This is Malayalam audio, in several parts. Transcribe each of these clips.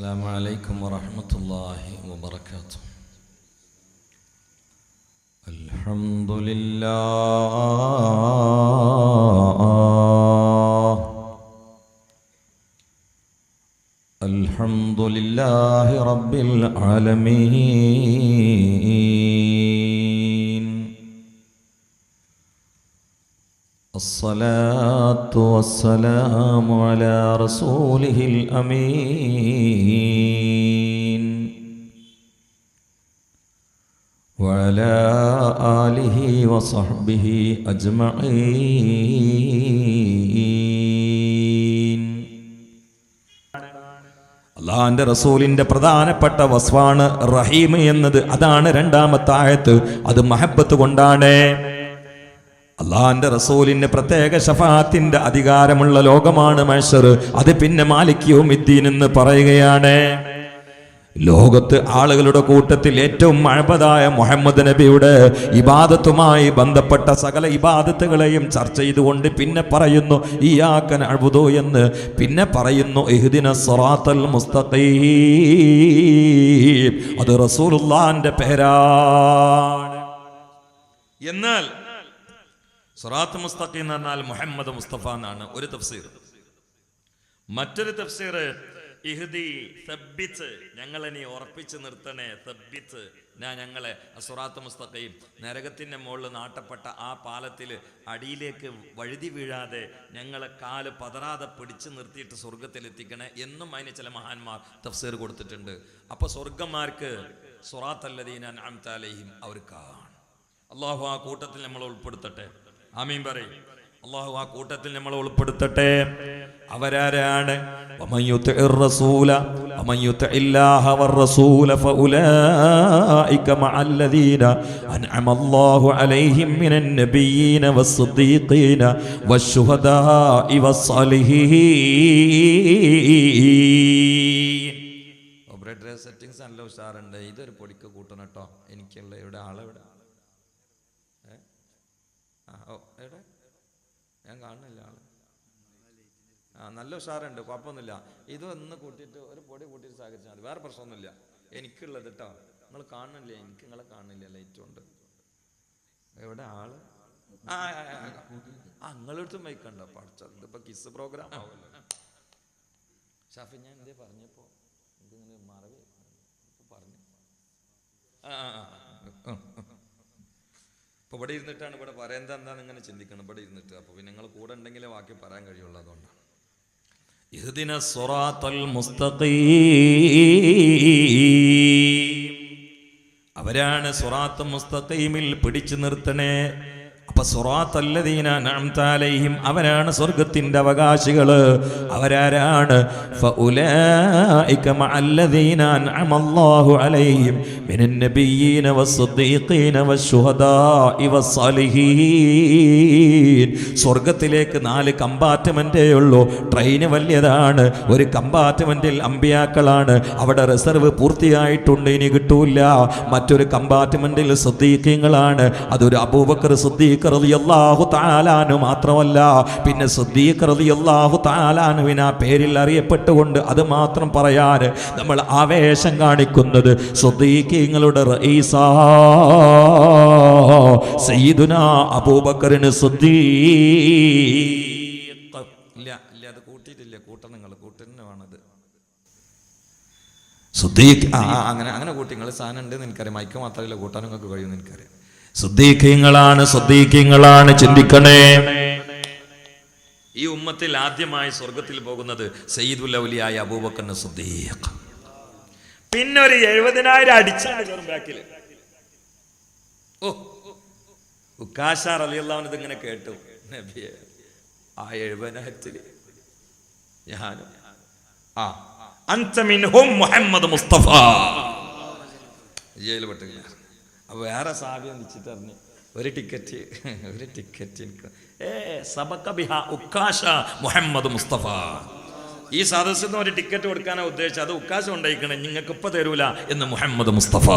السلام عليكم ورحمة الله وبركاته. الحمد لله الحمد لله رب العالمين. الصلاة والسلام على رسوله الأمين وعلى آله وصحبه أجمعين. അള്ളാഹുവിന്റെ റസൂലിന്റെ പ്രധാനപ്പെട്ട വസ്വാണ് റഹീം എന്നത്. അതാണ് രണ്ടാമത്തെ ആയത്ത്. അത് മഹബത്ത് കൊണ്ടാണ്. അള്ളാഹുവിന്റെ റസൂലിന് പ്രത്യേക ശഫാഅത്തിന്റെ അധികാരമുള്ള ലോകമാണ് മഹ്ശർ. അത് പിന്നെ മാലിക് യൗമിദ്ദീൻ എന്ന് പറയുകയാണ്. ലോകത്ത് ആളുകളുടെ കൂട്ടത്തിൽ ഏറ്റവും മഅബദായ മുഹമ്മദ് നബിയുടെ ഇബാദത്തുമായി ബന്ധപ്പെട്ട സകല ഇബാദത്തുകളെയും ചർച്ച ചെയ്തുകൊണ്ട് പിന്നെ പറയുന്നു ഇയ്യാക നഅ്ബുദു എന്ന്. പിന്നെ പറയുന്നു ഇഹ്ദിനസ് സിറാത്തൽ മുസ്തഖീം. അത് റസൂലുള്ളാഹിന്റെ പേരാണ്. എന്നാൽ സിറാത്ത് മുസ്തഖീം എന്ന് പറഞ്ഞാൽ മുഹമ്മദ് മുസ്തഫ എന്നാണ് ഒരു തഫ്സീർ. മറ്റൊരു തഫ്സീർ ഇഹ്ദി സബ്ബിത്ത്, ഞങ്ങളെ നീ ഉറപ്പിച്ച് നിർത്തണേ. സബ്ബിത്ത് ഞങ്ങളെ സിറാത്ത് മുസ്തഖീം, നരകത്തിന്റെ മുകളിൽ നാട്ടപ്പെട്ട ആ പാലത്തിൽ അടിയിലേക്ക് വഴുതി വീഴാതെ ഞങ്ങളെ കാല് പതറാതെ പിടിച്ചു നിർത്തിയിട്ട് സ്വർഗത്തിലെത്തിക്കണേ എന്നും അതിന് ചില മഹാന്മാർ തഫ്സീർ കൊടുത്തിട്ടുണ്ട്. അപ്പൊ സ്വർഗന്മാർക്ക് സിറാത്തൽ ലദീന അൻഅംത അലൈഹിം അവർക്കാണ്. അല്ലാഹു ആ കൂട്ടത്തിൽ നമ്മൾ ഉൾപ്പെടുത്തട്ടെ. ആമീൻ പറയും. അല്ലാഹു ആ കൂട്ടത്തിൽ നമ്മൾ ഉൾപ്പെടുത്തട്ടെ. അവരാരാണ്? വമൻ യുതിഇർ റസൂല വമൻ യുതിഇല്ലാഹ വർ-റസൂല ഫഉലൈക മഅല്ലദീന അൻഅമല്ലാഹു അലൈഹിം മിനൻ നബിയ്യീന വസ്-സിദ്ദീഖീന വശ്-ശുഹദാഇ വസ്-സാലിഹീൻ. ഓപ്പറേറ്റർ സെറ്റിംഗ്സ് നല്ല ഉഷാറുണ്ട്. ഇതൊരു പൊടിക്ക് കൂട്ടണം കേട്ടോ. എനിക്കുള്ള ഇവിടെ ആളെവിടെ? എവിടെ? ഞാൻ കാണുന്നില്ല ആള്. നല്ല ഉഷാറുണ്ട്, കുഴപ്പമൊന്നുമില്ല. ഇതൊന്ന് കൂട്ടിയിട്ട് ഒരു പൊടി കൂട്ടിയിട്ട് സഹകരിച്ചാൽ മതി. വേറെ പ്രശ്നമൊന്നുമില്ല. എനിക്കുള്ളത് കേട്ടോ. നിങ്ങൾ കാണുന്നില്ല, എനിക്ക് നിങ്ങളെ കാണുന്നില്ല. ലൈറ്റ് ഉണ്ട്. എവിടെ ആള്? നിങ്ങളടുത്തും വയ്ക്കണ്ട. പഠിച്ചത് ഇതിപ്പോ കിസ് പ്രോഗ്രാം ആവുമല്ലോ. ഷാഫി, ഞാൻ എന്തേ പറഞ്ഞപ്പോ ഇതിങ്ങനെ മറവി പറഞ്ഞു. ഇപ്പൊ ഇവിടെ ഇരുന്നിട്ടാണ് ഇവിടെ പറയുന്നത് എന്താന്ന് ഇങ്ങനെ ചിന്തിക്കണം. ഇവിടെ ഇരുന്നിട്ട് അപ്പൊ പിന്നെ നിങ്ങൾ കൂടെ ഉണ്ടെങ്കിലേ ബാക്കി പറയാൻ കഴിയുള്ളൂ. അതുകൊണ്ടാണ് ഇഹ്ദിനസ് സിറാത്തൽ മുസ്തഖീം. അവരാണ് സിറാത്ത് മുസ്തഖീമിൽ പിടിച്ചു നിർത്തണേ. അപ്പൊ സിറാത്തൽ ലദീന അൻഅംത അലൈഹിം, അവരാണ് സ്വർഗത്തിന്റെ അവകാശികള്. അവരാരാണ്? ഫഉലൈക മഅല്ലദീന അൻഅമല്ലാഹു അലൈഹിം മിനൻ നബിയ്യീന വസ്-സിദ്ദീഖീന വശ്-ശുഹദാഇ വസ്-സാലിഹീൻ. സ്വർഗത്തിലേക്ക് 4 കമ്പാർട്ട്മെന്റേ ഉള്ളൂ. ട്രെയിന് വലിയതാണ്. ഒരു കമ്പാർട്ട്മെന്റിൽ അമ്പിയാക്കളാണ്. അവിടെ റിസർവ് പൂർത്തിയായിട്ടുണ്ട്, ഇനി കിട്ടൂല. മറ്റൊരു കമ്പാർട്ട്മെന്റിൽ സിദ്ദീഖീങ്ങളാണ്. അതൊരു അബൂബക്കർ സിദ്ദീഖ് റളിയല്ലാഹു തആല അൻഹു മാത്രമല്ല, പിന്നെ സിദ്ദീഖ് റളിയല്ലാഹു തആല അൻഹുവിന് ആ പേരിൽ അറിയപ്പെട്ടുകൊണ്ട് അത് മാത്രം പറയാൻ നമ്മൾ ആവേശം കാണിക്കുന്നത് സിദ്ദീഖീങ്ങളുടെ റഈസാ സയ്യിദുനാ അബൂബക്കറിന് സിദ്ദീഖ്. ഇല്ല ഇല്ല, അത് കൂട്ടിയിട്ടില്ല. കൂട്ടണം, നിങ്ങൾ കൂട്ടുന്നതാണത്. സിദ്ദീഖ് അങ്ങനെ കൂട്ടി. നിങ്ങൾ സാധനം ഉണ്ടെന്ന് എനിക്കറിയാം. മൈക്ക് മാത്രമല്ല, കൂട്ടാൻ നിങ്ങൾക്ക് കഴിയുമെന്ന് എനിക്കറിയാം. സിദ്ദീഖീങ്ങളാണ്. ചിന്തിക്കണേ. ഈ ഉമ്മത്തിൽ ആദ്യമായി സ്വർഗത്തിൽ പോകുന്നത് സയ്യിദുൽ ഔലിയായ അബൂബക്കർ സിദ്ദീഖ്. പിന്നെ ഒരു 70,000 അടിച്ചാണ് ബാക്കിൽ. ഉക്കാശ റളിയല്ലാഹു അൻഹു ഇങ്ങനെ കേട്ടു. നബിയെ, ആ 70,000 ഞാനും അൻത മിൻഹും മുഹമ്മദ് മുസ്തഫ ജയിലിൽ പെട്ടു. അപ്പൊ വേറെ സാബി നിശ്ചിട്ട് അറിഞ്ഞു ഒരു ടിക്കറ്റ് എനിക്ക് സബക ബിഹ ഉക്കാശ മുഹമ്മദ് മുസ്തഫ. ഈ സദസ്സിൽ നിന്ന് ഒരു ടിക്കറ്റ് കൊടുക്കാനാണ് ഉദ്ദേശിച്ചത്. അത് ഉക്കാശ ഉണ്ടായിക്കണേ, നിങ്ങൾക്ക് ഇപ്പൊ തരൂല എന്ന് മുഹമ്മദ് മുസ്തഫ.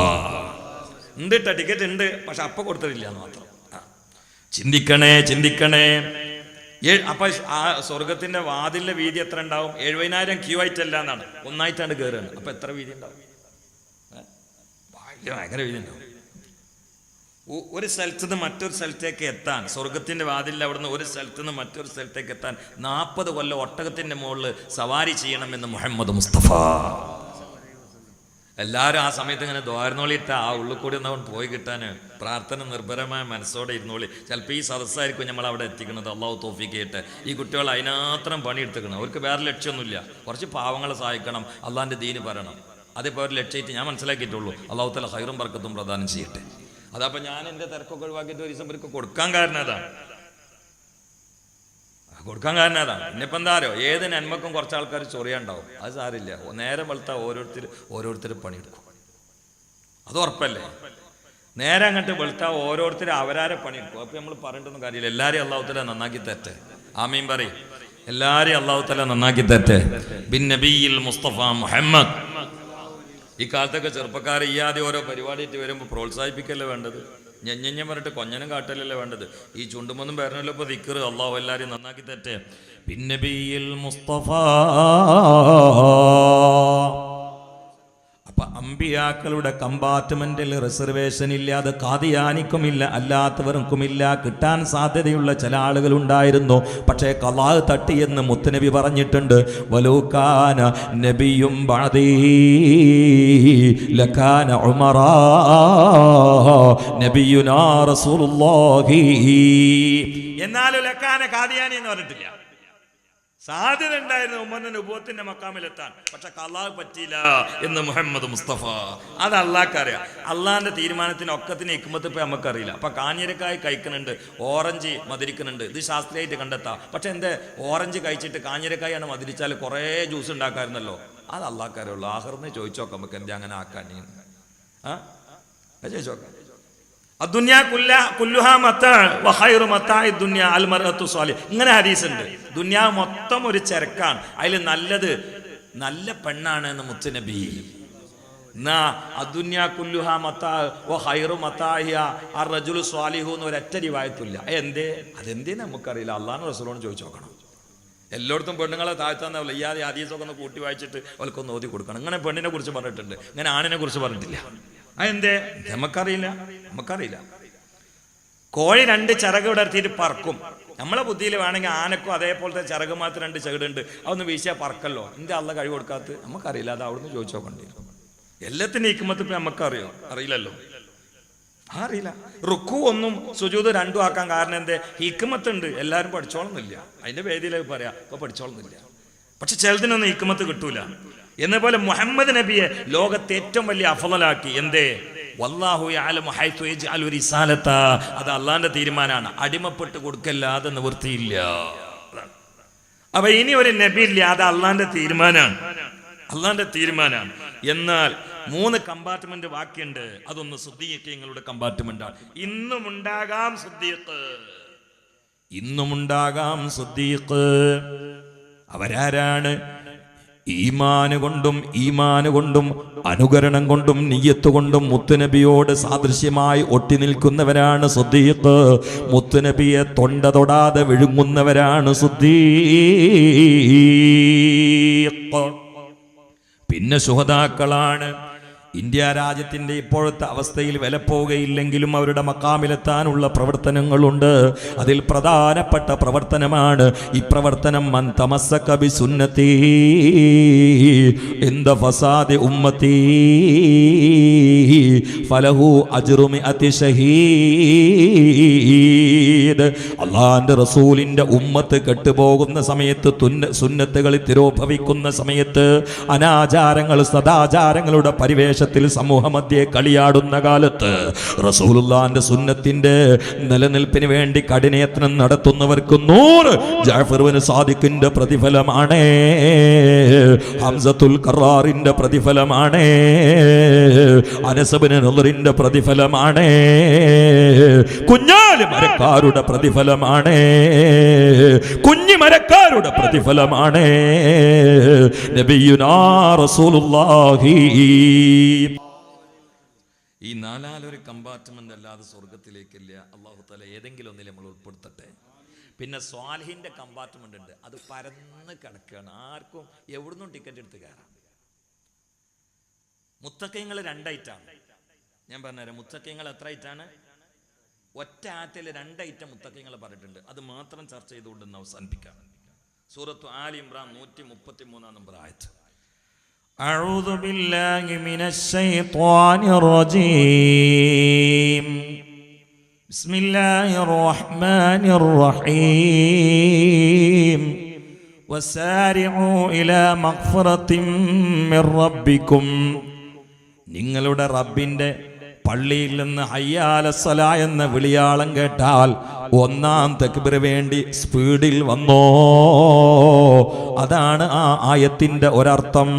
ഉണ്ട് കേട്ടോ, ടിക്കറ്റ് ഉണ്ട്, പക്ഷെ അപ്പൊ കൊടുത്തിട്ടില്ല എന്ന് മാത്രം. ചിന്തിക്കണേ. അപ്പൊ ആ സ്വർഗത്തിന്റെ വാതിലിന്റെ വീതി എത്ര ഉണ്ടാവും? 70,000 ക്യൂ ആയിട്ടല്ല എന്നാണ്, ഒന്നായിട്ടാണ് കയറുകയാണ്. അപ്പൊ എത്ര വീതി ഉണ്ടാവും? ഭയങ്കര വീതി ഉണ്ടാവും. ഒരു സ്ഥലത്ത് നിന്ന് മറ്റൊരു സ്ഥലത്തേക്ക് എത്താൻ, സ്വർഗത്തിന്റെ വാതിലിൽ അവിടുന്ന് ഒരു സ്ഥലത്ത് നിന്ന് മറ്റൊരു സ്ഥലത്തേക്ക് എത്താൻ 40 കൊല്ലം ഒട്ടകത്തിന്റെ മുകളിൽ സവാരി ചെയ്യണമെന്ന് മുഹമ്മദ് മുസ്തഫ. എല്ലാവരും ആ സമയത്ത് ഇങ്ങനെ ദ്വാരനോളിയിട്ട് ആ ഉള്ളിൽ കൂടി ഒന്നവൻ പോയി കിട്ടാൻ പ്രാർത്ഥന നിർഭരമായ മനസ്സോടെ ഇരുന്നോളി. ചിലപ്പോൾ ഈ സദസ്സായിരിക്കും നമ്മൾ അവിടെ എത്തിക്കുന്നത്. അള്ളാഹു തൗഫീഖ് ചെയ്യട്ടെ. ഈ കുട്ടികൾ അതിനാത്രം പണിയെടുത്തിക്കണം. അവർക്ക് വേറെ ലക്ഷ്യമൊന്നുമില്ല, കുറച്ച് പാവങ്ങളെ സഹായിക്കണം, അള്ളാഹിൻ്റെ ദീന് പറയണം. അതിപ്പോൾ ഒരു ലക്ഷ്യമായിട്ട് ഞാൻ മനസ്സിലാക്കിയിട്ടുള്ളൂ. അള്ളാഹു തആല ഖൈറും ബർക്കത്തും പ്രദാനം ചെയ്യട്ടെ. അതപ്പോൾ ഞാൻ എൻ്റെ തിരക്കൊക്കെ ഒഴിവാക്കിയിട്ട് ഒരു ദിവസം ഇവർക്ക് കൊടുക്കാൻ കാരണം അതാണ്. ഇന്നിപ്പോൾ എന്താ അറിയോ, ഏത് നന്മക്കും കുറച്ച് ആൾക്കാർ ചൊറിയുണ്ടാവും. അത് സാരില്ല, നേരെ വെളുത്താൽ ഓരോരുത്തർ പണിയെടുക്കും. അത് ഉറപ്പല്ലേ? നേരെ അങ്ങോട്ട് വെളുത്താൽ ഓരോരുത്തർ അവരാരെ പണിയെടുക്കും. അപ്പം നമ്മൾ പറഞ്ഞിട്ടൊന്നും കാര്യമില്ല. എല്ലാവരെയും അള്ളാഹു തആല നന്നാക്കി തരട്ടെ. ആമീൻ പറയും. എല്ലാവരെയും അള്ളാഹു തആല നന്നാക്കി തരട്ടെ. ബിൻ നബിയിൽ മുസ്തഫ മുഹമ്മദ്. ഈ കാലത്തൊക്കെ ചെറുപ്പക്കാർ ഈ ആദ്യം ഓരോ പരിപാടിയിട്ട് വരുമ്പോൾ പ്രോത്സാഹിപ്പിക്കല്ലേ വേണ്ടത്? ഞെഞ്ഞഞ്ഞം പറഞ്ഞിട്ട് കൊഞ്ഞനും കാട്ടലല്ലേ വേണ്ടത്? ഈ ചുണ്ടുമൊന്നും പറഞ്ഞല്ലോ ഇപ്പോൾ ദിക്റ്. അള്ളാഹു എല്ലാവരെയും നന്നാക്കി തരട്ടെ. ബിൻ നബിയിൽ മുസ്തഫ. അപ്പൊ അമ്പിയാക്കളുടെ കമ്പാർട്ട്മെന്റിൽ റിസർവേഷൻ ഇല്ല. അത് ഖാദിയാനിക്കുമില്ല, അല്ലാത്തവർക്കുമില്ല. കിട്ടാൻ സാധ്യതയുള്ള ചില ആളുകൾ ഉണ്ടായിരുന്നു. പക്ഷേ ഖലാ തട്ടിയെന്ന് മുത്തുനബി പറഞ്ഞിട്ടുണ്ട്. വലൂകാന നബിയും ബഅദീ ലകാന ഉമറാ നബിയുനാ റസൂലുള്ളാഹി. എന്നാലും ലക്കാന ഖാദിയാനി എന്ന് പറഞ്ഞിട്ടില്ല. സാധ്യത ഉണ്ടായിരുന്നു ഉമ്മറിന്റെ നുബുവത്തിന്റെ മക്കാമിലെത്താൻ. പക്ഷെ ഖലാ പറ്റിയില്ല എന്ന് മുഹമ്മദ് മുസ്തഫ. അത് അള്ളാഹ്ക്കറിയാം. അള്ളാഹിന്റെ തീരുമാനത്തിന് ഒക്കത്തിന് ഹിക്മത്ത് ഇപ്പം നമുക്കറിയില്ല. അപ്പൊ കാഞ്ഞിരക്കായ് കഴിക്കുന്നുണ്ട്, ഓറഞ്ച് മധുരിക്കുന്നുണ്ട്. ഇത് ശാസ്ത്രീയമായിട്ട് കണ്ടെത്താം. പക്ഷെ എന്തേ ഓറഞ്ച് കഴിച്ചിട്ട് കാഞ്ഞിരക്കായാണ് മധുരിച്ചാൽ കുറേ ജ്യൂസ് ഉണ്ടാക്കാമായിരുന്നല്ലോ. അത് അള്ളാഹ്ക്കറിയുള്ളൂ. ആഹ്റിനെ ചോദിച്ചു നോക്കാം നമുക്ക് എന്താ അങ്ങനെ ആക്കാൻ. ചോദിച്ചു നോക്കാം. ഇങ്ങനെ ഹദീസ് ഉണ്ട്. ദുനിയാവ് മൊത്തം ഒരു ചരക്കാണ്, അതിൽ നല്ലത് നല്ല പെണ്ണാണ് എന്ന് മുത്തുനബി. ഒരൊറ്റ റിവായത്തില്ല. അതെന്തേ നമുക്കറിയില്ല. അള്ളാഹു റസൂലിനോട് ചോദിച്ചു നോക്കണം. എല്ലായിടത്തും പെണ്ണുങ്ങളെ താഴ്ത്താന്നാവില്ല. ഈ ഹദീസൊക്കെ ഒന്ന് കൂട്ടി വായിച്ചിട്ട് അവർക്കൊന്ന് ഓതി കൊടുക്കണം. ഇങ്ങനെ പെണ്ണിനെ കുറിച്ച് പറഞ്ഞിട്ടുണ്ട്, ഇങ്ങനെ ആണിനെ കുറിച്ച് പറഞ്ഞിട്ടില്ല. അതെന്തേ നമുക്കറിയില്ല. കോഴി 2 ചിറക് വിടർത്തിയിട്ട് പറക്കും. നമ്മളെ ബുദ്ധിയിൽ വേണമെങ്കിൽ ആനക്കും അതേപോലത്തെ ചിറക് മാത്രം 2 ചകിടുണ്ട്, അതൊന്ന് വീശിയാൽ പറക്കല്ലോ. എൻ്റെ അള്ള കഴിവ് കൊടുക്കാത്ത നമുക്കറിയില്ല. അത് അവിടുന്ന് ചോദിച്ചു നോക്കണ്ടി. എല്ലാത്തിനും ഹിക്മത്ത് ഇപ്പം അറിയില്ലല്ലോ. അറിയില്ല. റുക്കു 1 സുജൂദ് 2 ആക്കാൻ കാരണം എന്തേ? ഹിക്മത്ത് ഉണ്ട്. എല്ലാവരും പഠിച്ചോളുന്നില്ല. അതിന്റെ വേദിയിലേക്ക് പറയാം, ഇപ്പൊ പഠിച്ചോളുന്നില്ല. പക്ഷെ ചിലതിനൊന്നും ഹിക്മത്ത് കിട്ടൂല. എന്നപോലെ മുഹമ്മദ് നബിയെ ലോകത്തെ ഏറ്റവും വലിയ അഫ്ളലാക്കി. എന്തേ? വല്ലാഹു യഅലമു ഹൈതു യജ്അലു റിസാലത. അത് അള്ളാഹിന്റെ തീരുമാനമാണ്. അടിമപ്പെട്ട് കൊടുക്കല്ലാതെ നിവൃത്തിയില്ല. അപ്പൊ ഇനി ഒരു നബി ഇല്ല, അത് അള്ളാഹിന്റെ തീരുമാനമാണ്. എന്നാൽ 3 കമ്പാർട്ട്മെന്റ് ബാക്കിയുണ്ട്. അതൊന്ന് സിദ്ദീഖീങ്ങളുടെ കമ്പാർട്ട്മെന്റാണ്. ഇന്നും ഉണ്ടാകാം സിദ്ദീഖ്. അവരാരാണ്? ഈമാന് കൊണ്ടും അനുകരണം കൊണ്ടും നിയ്യത്ത് കൊണ്ടും മുത്തുനബിയോട് സാദൃശ്യമായി ഒട്ടി നിൽക്കുന്നവരാണ് സിദ്ദീഖ്. മുത്തുനബിയെ തൊണ്ട തൊടാതെ വിഴുങ്ങുന്നവരാണ് സിദ്ദീഖ്. പിന്നെ ശുഹദാക്കളാണ്. ഇന്ത്യ രാജ്യത്തിന്റെ ഇപ്പോഴത്തെ അവസ്ഥയിൽ വിലപ്പോവുകയില്ലെങ്കിലും അവരുടെ മക്കാമിലെത്താനുള്ള പ്രവർത്തനങ്ങളുണ്ട്. അതിൽ പ്രധാനപ്പെട്ട പ്രവർത്തനമാണ് ഈ പ്രവർത്തനം. മൻ തമസ്സക ബിസുന്നതി ഇൻദ ഫസാദി ഉമ്മതി ഫലഹു അജ്റു മിഅതി ഷഹീദ്. അല്ലാഹുവിന്റെ റസൂലിന്റെ ഉമ്മത്ത് കെട്ടുപോകുന്ന സമയത്ത്, സുന്നത്തുകളിൽ തിരോഭവിക്കുന്ന സമയത്ത്, അനാചാരങ്ങൾ സദാചാരങ്ങളുടെ പരിവേഷ സമൂഹമധ്യേ കളിയാടുന്ന കാലത്ത് റസൂലുള്ളാഹിന്റെ സുന്നത്തിന്റെ നിലനിൽപ്പിന് വേണ്ടി കഠിനയത്നം നടത്തുന്നവർക്ക് 100 ജഅഫർ ഇബ്നു സാദിഖിന്റെ പ്രതിഫലമാണ്. ഹംസത്തുൽ ഖറാറിന്റെ പ്രതിഫലമാണ്. അനസ് ഇബ്നു നളറിന്റെ പ്രതിഫലമാണ്. കുഞ്ഞാലി മരക്കാരുടെ പ്രതിഫലമാണ്. കുഞ്ഞി മരക്കാരുടെ പ്രതിഫലമാണ്. നബിയുനാ റസൂലുള്ളാഹി. ഈ 4 കമ്പാർട്ട്മെന്റ് അല്ലാതെ സ്വർഗത്തിലേക്കില്ല. അല്ലാഹു തആല ഏതെങ്കിലും ഒന്നിൽ നമ്മൾ ഉൾപ്പെടുത്തട്ടെ. പിന്നെ സ്വാലിഹിന്റെ കമ്പാർട്ട്മെന്റ് ഉണ്ട്, അത് പരന്ന് കിടക്കുകയാണ്, ആർക്കും എവിടുന്നും ടിക്കറ്റ് എടുത്ത് കയറാം. മുത്തക്കീങ്ങൾ രണ്ടൈറ്റാണ്. ഞാൻ പറഞ്ഞുതരാം, മുത്തക്കീങ്ങൾ എത്ര ഐറ്റാണ്? ഒറ്റ ആയത്തിൽ 2 ഐറ്റം മുത്തക്കീങ്ങൾ പറഞ്ഞിട്ടുണ്ട്. അത് മാത്രം ചർച്ച ചെയ്തുകൊണ്ട് അവസാനിപ്പിക്കാം. സൂറത്ത് ആൽ ഇംറാൻ 133 നമ്പർ ആയത്ത്. അഊദു ബില്ലാഹി മിനശ് ശൈത്വാനിർ റജീം. ബിസ്മില്ലാഹിർ റഹ്മാനിർ റഹീം. വസാരിഉ ഇലാ മഗ്ഫിറത്തിൻ മിർ റബ്ബിക്കും. നിങ്ങളുടെ റബ്ബിന്റെ പള്ളിയിൽ നിന്ന് ഹയ്യാലസ്സലാ എന്ന വിളിയാളം കേട്ടാൽ 1-ാം തക്ബീർ വേണ്ടി സ്പീഡിൽ വന്നോ. അതാണ് ആ ആയത്തിന്റെ ഒരർത്ഥം.